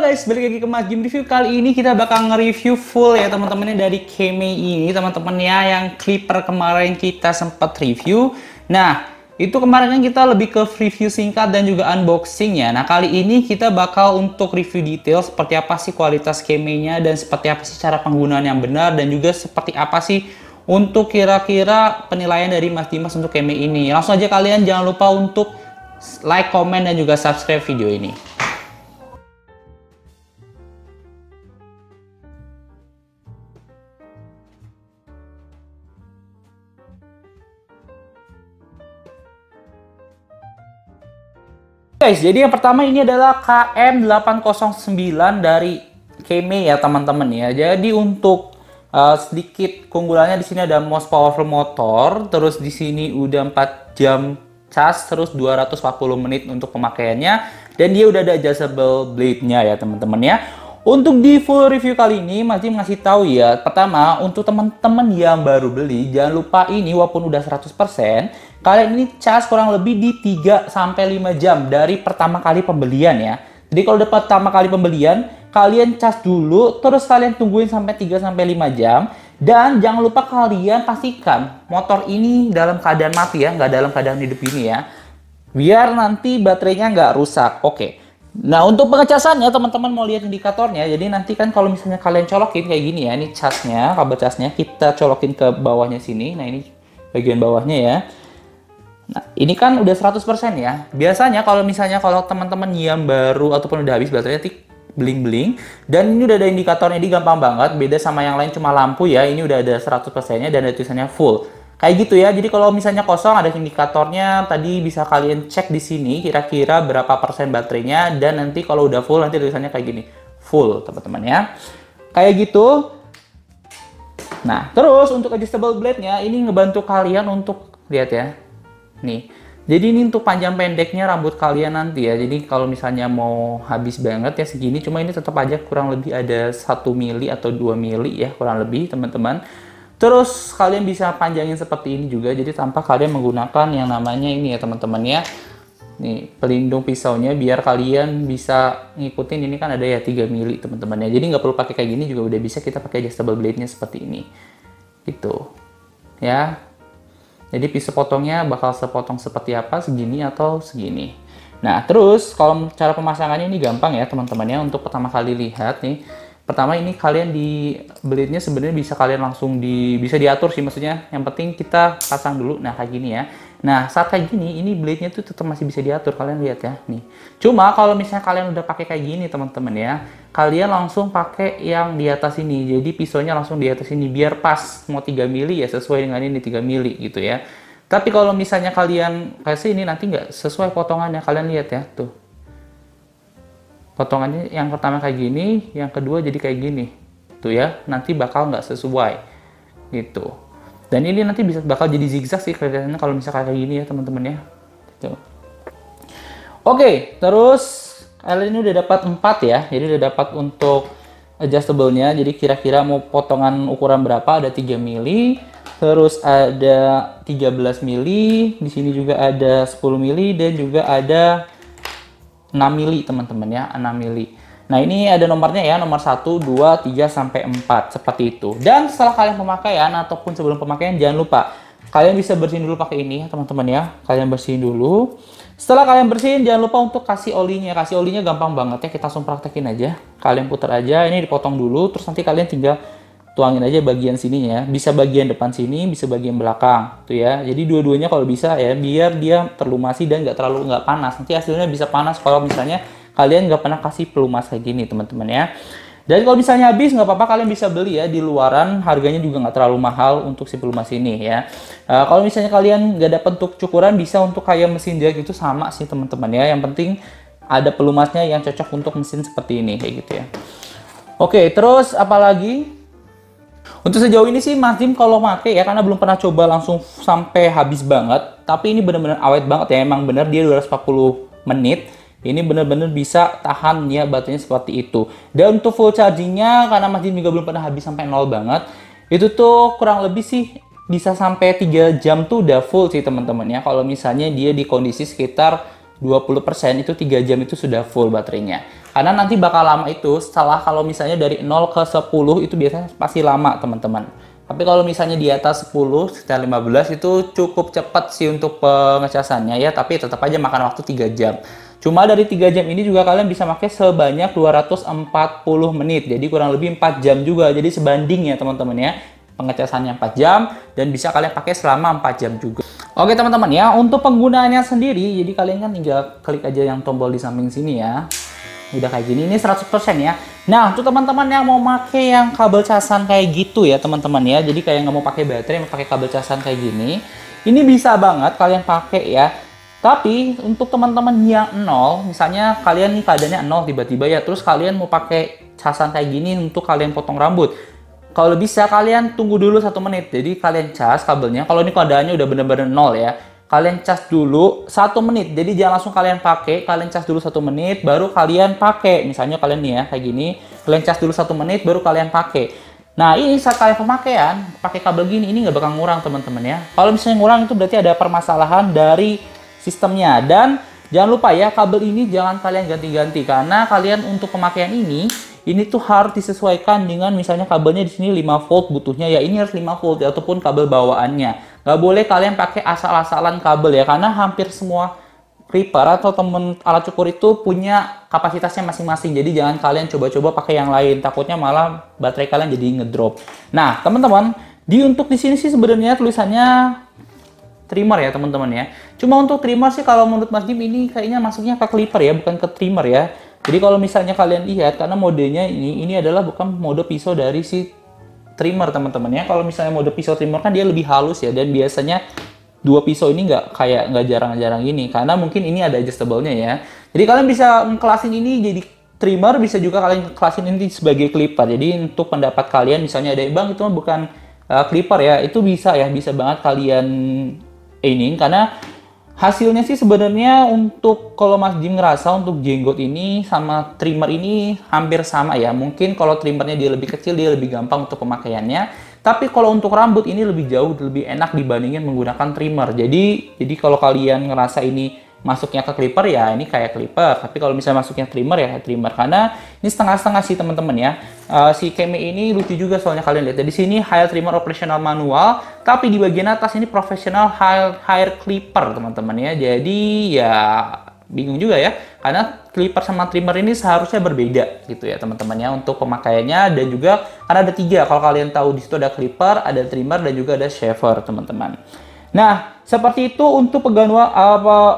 Guys, balik lagi ke Mas Jim Review. Kali ini kita bakal nge-review full ya teman-temannya dari Kemei ini, teman-teman ya, yang clipper kemarin kita sempat review. Nah, itu kemarin kan kita lebih ke review singkat dan juga unboxing ya. Nah, kali ini kita bakal untuk review detail seperti apa sih kualitas Kemei-nya dan seperti apa sih cara penggunaan yang benar dan juga seperti apa sih untuk kira-kira penilaian dari Mas Dimas untuk Kemei ini. Langsung aja kalian jangan lupa untuk like, komen, dan juga subscribe video ini. Guys, jadi yang pertama ini adalah KM809 dari Kemei ya teman-teman ya. Jadi untuk sedikit keunggulannya di sini ada most powerful motor, terus di sini udah 4 jam cas, terus 240 menit untuk pemakaiannya, dan dia udah ada adjustable blade-nya ya teman-teman ya. Untuk di full review kali ini Mas Jim ngasih tahu ya, pertama untuk teman-teman yang baru beli jangan lupa ini walaupun udah 100%, kalian ini cas kurang lebih di 3-5 jam dari pertama kali pembelian ya. Jadi kalau udah pertama kali pembelian, kalian cas dulu, terus kalian tungguin sampai 3-5 jam. Dan jangan lupa kalian pastikan motor ini dalam keadaan mati ya, nggak dalam keadaan hidup ini ya. Biar nanti baterainya nggak rusak. Oke. Nah, untuk pengecasannya teman-teman mau lihat indikatornya. Jadi nanti kan kalau misalnya kalian colokin kayak gini ya, ini casnya, kabel casnya kita colokin ke bawahnya sini. Nah, ini bagian bawahnya ya. Nah, ini kan udah 100% ya. Biasanya kalau misalnya kalau teman-teman yang baru ataupun udah habis baterainya tik bling-bling, dan ini udah ada indikatornya, ini gampang banget. Beda sama yang lain cuma lampu ya. Ini udah ada 100%-nya dan ada tulisannya full. Kayak gitu ya. Jadi kalau misalnya kosong ada indikatornya, tadi bisa kalian cek di sini kira-kira berapa persen baterainya, dan nanti kalau udah full nanti tulisannya kayak gini. Full, teman-teman ya. Kayak gitu. Nah, terus untuk adjustable blade-nya ini ngebantu kalian untuk lihat ya. Nih. Jadi ini untuk panjang pendeknya rambut kalian nanti ya. Jadi kalau misalnya mau habis banget ya segini, cuma ini tetap aja kurang lebih ada 1 mili atau 2 mili ya, kurang lebih teman-teman. Terus kalian bisa panjangin seperti ini juga, jadi tanpa kalian menggunakan yang namanya ini ya teman-teman ya. Nih, pelindung pisaunya biar kalian bisa ngikutin, ini kan ada ya 3 mili teman-teman ya. Jadi nggak perlu pakai kayak gini juga udah bisa kita pakai adjustable blade-nya seperti ini. Gitu. Ya. Jadi pisau potongnya bakal sepotong seperti apa, segini atau segini. Nah, terus kalau cara pemasangannya ini gampang ya teman-teman ya. Untuk pertama kali lihat nih, pertama ini kalian di blade-nya sebenarnya bisa kalian langsung bisa diatur sih, maksudnya yang penting kita pasang dulu. Nah, kayak gini ya. Nah, saat kayak gini ini blade-nya tuh tetap masih bisa diatur, kalian lihat ya nih. Cuma kalau misalnya kalian udah pakai kayak gini teman-teman ya, kalian langsung pakai yang di atas ini. Jadi pisaunya langsung di atas ini biar pas mau 3 mili ya sesuai dengan ini 3 mili gitu ya. Tapi kalau misalnya kalian kasih ini nanti nggak sesuai potongannya, kalian lihat ya tuh. Potongannya yang pertama kayak gini, yang kedua jadi kayak gini. Tuh ya, nanti bakal nggak sesuai. Gitu. Dan ini nanti bakal jadi zigzag sih kelihatannya kalau misalnya kayak gini ya teman-teman ya. Gitu. Oke, terus kalian ini udah dapat 4 ya. Jadi udah dapat untuk adjustable-nya. Jadi kira-kira mau potongan ukuran berapa? Ada 3 mili. Terus ada 13 mili. Di sini juga ada 10 mili dan juga ada 6 mili teman-teman ya, 6 mili. Nah, ini ada nomornya ya, nomor 1, 2, 3, sampai 4, seperti itu. Dan setelah kalian pemakaian ataupun sebelum pemakaian, jangan lupa kalian bisa bersihin dulu pakai ini ya teman-teman ya. Kalian bersihin dulu. Setelah kalian bersihin, jangan lupa untuk kasih olinya. Kasih olinya gampang banget ya, kita langsung praktekin aja. Kalian putar aja, ini dipotong dulu, terus nanti kalian tinggal tuangin aja bagian sininya, bisa bagian depan sini, bisa bagian belakang tuh ya. Jadi dua-duanya kalau bisa ya, biar dia terlumasi dan nggak panas. Nanti hasilnya bisa panas kalau misalnya kalian nggak pernah kasih pelumas kayak gini teman-teman ya. Dan kalau misalnya habis nggak apa-apa, kalian bisa beli ya di luaran, harganya juga nggak terlalu mahal untuk si pelumas ini ya. Kalau misalnya kalian nggak dapat untuk cukuran, bisa untuk kayak mesin jahit itu sama sih teman-teman ya. Yang penting ada pelumasnya yang cocok untuk mesin seperti ini kayak gitu ya. Oke, terus apalagi? Untuk sejauh ini sih Mas Jim kalau pakai ya, karena belum pernah coba langsung sampai habis banget, tapi ini bener-bener awet banget ya, emang bener dia 240 menit. Ini bener-bener bisa tahan ya baterainya seperti itu. Dan untuk full chargingnya, karena Mas Jim juga belum pernah habis sampai 0 banget, itu tuh kurang lebih sih bisa sampai 3 jam tuh udah full sih teman-teman ya. Kalau misalnya dia di kondisi sekitar 20%, itu 3 jam itu sudah full baterainya. Karena nanti bakal lama itu setelah kalau misalnya dari 0 ke 10 itu biasanya pasti lama teman-teman. Tapi kalau misalnya di atas 10, sekitar 15 itu cukup cepat sih untuk pengecasannya ya. Tapi tetap aja makan waktu 3 jam. Cuma dari 3 jam ini juga kalian bisa pakai sebanyak 240 menit. Jadi kurang lebih 4 jam juga. Jadi sebanding ya teman-teman ya. Pengecasannya 4 jam dan bisa kalian pakai selama 4 jam juga. Oke teman-teman ya, untuk penggunaannya sendiri, jadi kalian kan tinggal klik aja yang tombol di samping sini ya. Udah kayak gini, ini 100% ya. Nah, untuk teman-teman yang mau pakai yang kabel casan kayak gitu ya teman-teman ya. Jadi kayak nggak mau pakai baterai, mau pakai kabel casan kayak gini. Ini bisa banget kalian pakai ya. Tapi untuk teman-teman yang nol, misalnya kalian nih keadaannya nol tiba-tiba ya, terus kalian mau pakai casan kayak gini untuk kalian potong rambut. Kalau bisa kalian tunggu dulu 1 menit. Jadi kalian cas kabelnya. Kalau ini keadaannya udah bener-bener nol ya. Kalian cas dulu 1 menit. Jadi jangan langsung kalian pakai. Kalian cas dulu 1 menit baru kalian pakai. Misalnya kalian nih ya kayak gini. Kalian cas dulu 1 menit baru kalian pakai. Nah ini saat kalian pemakaian pakai kabel gini ini nggak bakal ngurang teman-teman ya. Kalau misalnya ngurang itu berarti ada permasalahan dari sistemnya. Dan jangan lupa ya kabel ini jangan kalian ganti-ganti karena kalian untuk pemakaian ini tuh harus disesuaikan dengan misalnya kabelnya di sini 5 volt butuhnya ya ini harus 5 volt ya, ataupun kabel bawaannya. Nggak boleh kalian pakai asal-asalan kabel ya karena hampir semua clipper atau temen alat cukur itu punya kapasitasnya masing-masing. Jadi jangan kalian coba-coba pakai yang lain, takutnya malah baterai kalian jadi ngedrop. Nah teman-teman, untuk di sini sih sebenarnya tulisannya trimmer ya teman-teman ya. Cuma untuk trimmer sih kalau menurut Mas Dim ini kayaknya masuknya ke clipper ya, bukan ke trimmer ya. Jadi kalau misalnya kalian lihat, karena modenya ini adalah bukan mode pisau dari si trimmer teman-teman ya. Kalau misalnya mode pisau trimmer kan dia lebih halus ya, dan biasanya 2 pisau ini nggak jarang-jarang ini, karena mungkin ini ada adjustable-nya ya. Jadi kalian bisa ngelasin ini jadi trimmer, bisa juga kalian kelasin ini sebagai clipper. Jadi untuk pendapat kalian misalnya ada bang itu bukan clipper ya, itu bisa ya, bisa banget kalian ini karena hasilnya sih sebenarnya untuk kalau Mas Dim ngerasa untuk jenggot ini sama trimmer ini hampir sama ya. Mungkin kalau trimmernya dia lebih kecil, dia lebih gampang untuk pemakaiannya. Tapi kalau untuk rambut ini lebih jauh lebih enak dibandingin menggunakan trimmer. Jadi kalau kalian ngerasa ini masuknya ke clipper ya ini kayak clipper. Tapi kalau misalnya masuknya trimmer ya trimmer. Karena ini setengah-setengah sih teman-teman ya. Si Keme ini lucu juga soalnya kalian lihat. Di sini hair trimmer operational manual, tapi di bagian atas ini professional hair clipper teman-teman ya. Jadi ya bingung juga ya. Karena clipper sama trimmer ini seharusnya berbeda gitu ya teman-teman ya untuk pemakaiannya, dan juga karena ada 3. Kalau kalian tahu di situ ada clipper, ada trimmer, dan juga ada shaver teman-teman. Nah, seperti itu untuk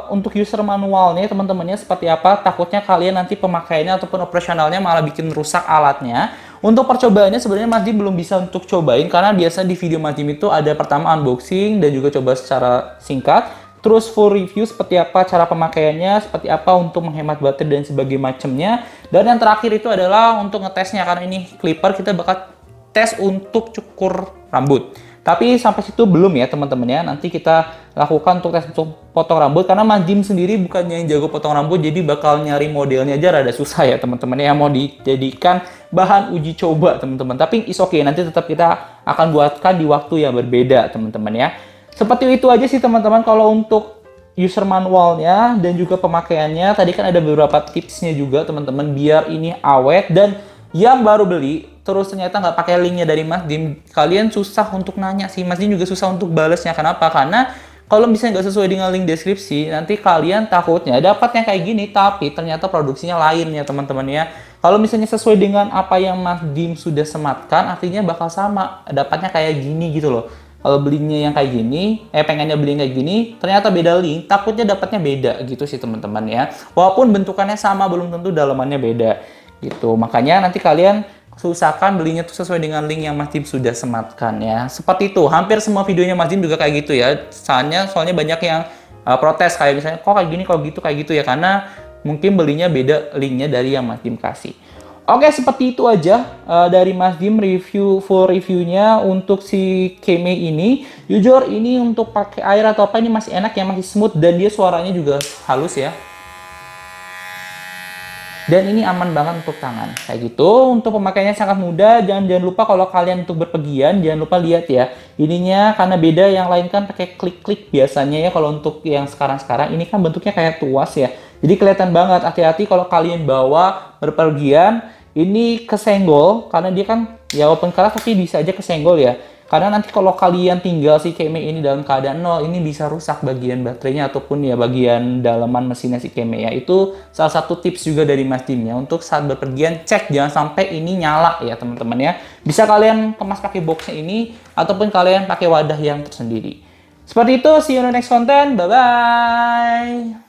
untuk user manualnya teman-temannya seperti apa. Takutnya kalian nanti pemakaiannya ataupun operasionalnya malah bikin rusak alatnya. Untuk percobaannya sebenarnya Mas Dim belum bisa untuk cobain karena biasa di video Mas Dim itu ada pertama unboxing dan juga coba secara singkat. Terus full review seperti apa cara pemakaiannya, seperti apa untuk menghemat baterai dan sebagainya macamnya. Dan yang terakhir itu adalah untuk ngetesnya, karena ini clipper kita bakal tes untuk cukur rambut. Tapi sampai situ belum ya teman-teman ya. Nanti kita lakukan untuk tes untuk potong rambut karena Mas Dim sendiri bukannya yang jago potong rambut, jadi bakal nyari modelnya aja rada susah ya teman-teman ya, mau dijadikan bahan uji coba teman-teman. Tapi is okay, nanti tetap kita akan buatkan di waktu yang berbeda teman-teman ya. Seperti itu aja sih teman-teman kalau untuk user manualnya dan juga pemakaiannya. Tadi kan ada beberapa tipsnya juga teman-teman biar ini awet. Dan yang baru beli terus ternyata nggak pakai linknya dari Mas Dim, kalian susah untuk nanya sih. Mas Dim juga susah untuk balesnya. Kenapa? Karena kalau misalnya nggak sesuai dengan link deskripsi, nanti kalian takutnya dapatnya kayak gini, tapi ternyata produksinya lain ya teman-teman ya. Kalau misalnya sesuai dengan apa yang Mas Dim sudah sematkan, artinya bakal sama, dapatnya kayak gini gitu loh. Kalau belinya yang kayak gini, pengennya beli kayak gini, ternyata beda link, takutnya dapatnya beda gitu sih teman-teman ya. Walaupun bentukannya sama, belum tentu dalamannya beda gitu. Makanya nanti kalian usahakan belinya tuh sesuai dengan link yang Mas Dim sudah sematkan ya. Seperti itu, hampir semua videonya Mas Dim juga kayak gitu ya. Soalnya banyak yang protes kayak misalnya kok kayak gini, kok gitu kayak gitu ya, karena mungkin belinya beda linknya dari yang Mas Dim kasih. Oke, seperti itu aja dari Mas Dim full reviewnya untuk si Keme ini. Jujur ini untuk pakai air atau apa ini masih enak ya, masih smooth, dan dia suaranya juga halus ya. Dan ini aman banget untuk tangan kayak gitu. Untuk pemakaiannya sangat mudah. Jangan lupa kalau kalian untuk berpergian jangan lupa lihat ya ininya, karena beda yang lain kan pakai klik-klik biasanya ya. Kalau untuk yang sekarang ini kan bentuknya kayak tuas ya, Jadi kelihatan banget, hati-hati kalau kalian bawa berpergian, ini kesenggol, karena dia kan ya open keras tapi bisa aja kesenggol ya. Karena nanti kalau kalian tinggal si Camry ini dalam keadaan nol, ini bisa rusak bagian baterainya ataupun ya bagian dalaman mesinnya si Camry ya. Itu salah satu tips juga dari Mas Dim ya. Untuk saat berpergian, cek jangan sampai ini nyala ya teman-teman ya. Bisa kalian kemas pakai boxnya ini, ataupun kalian pakai wadah yang tersendiri. Seperti itu, see you on the next content. Bye-bye.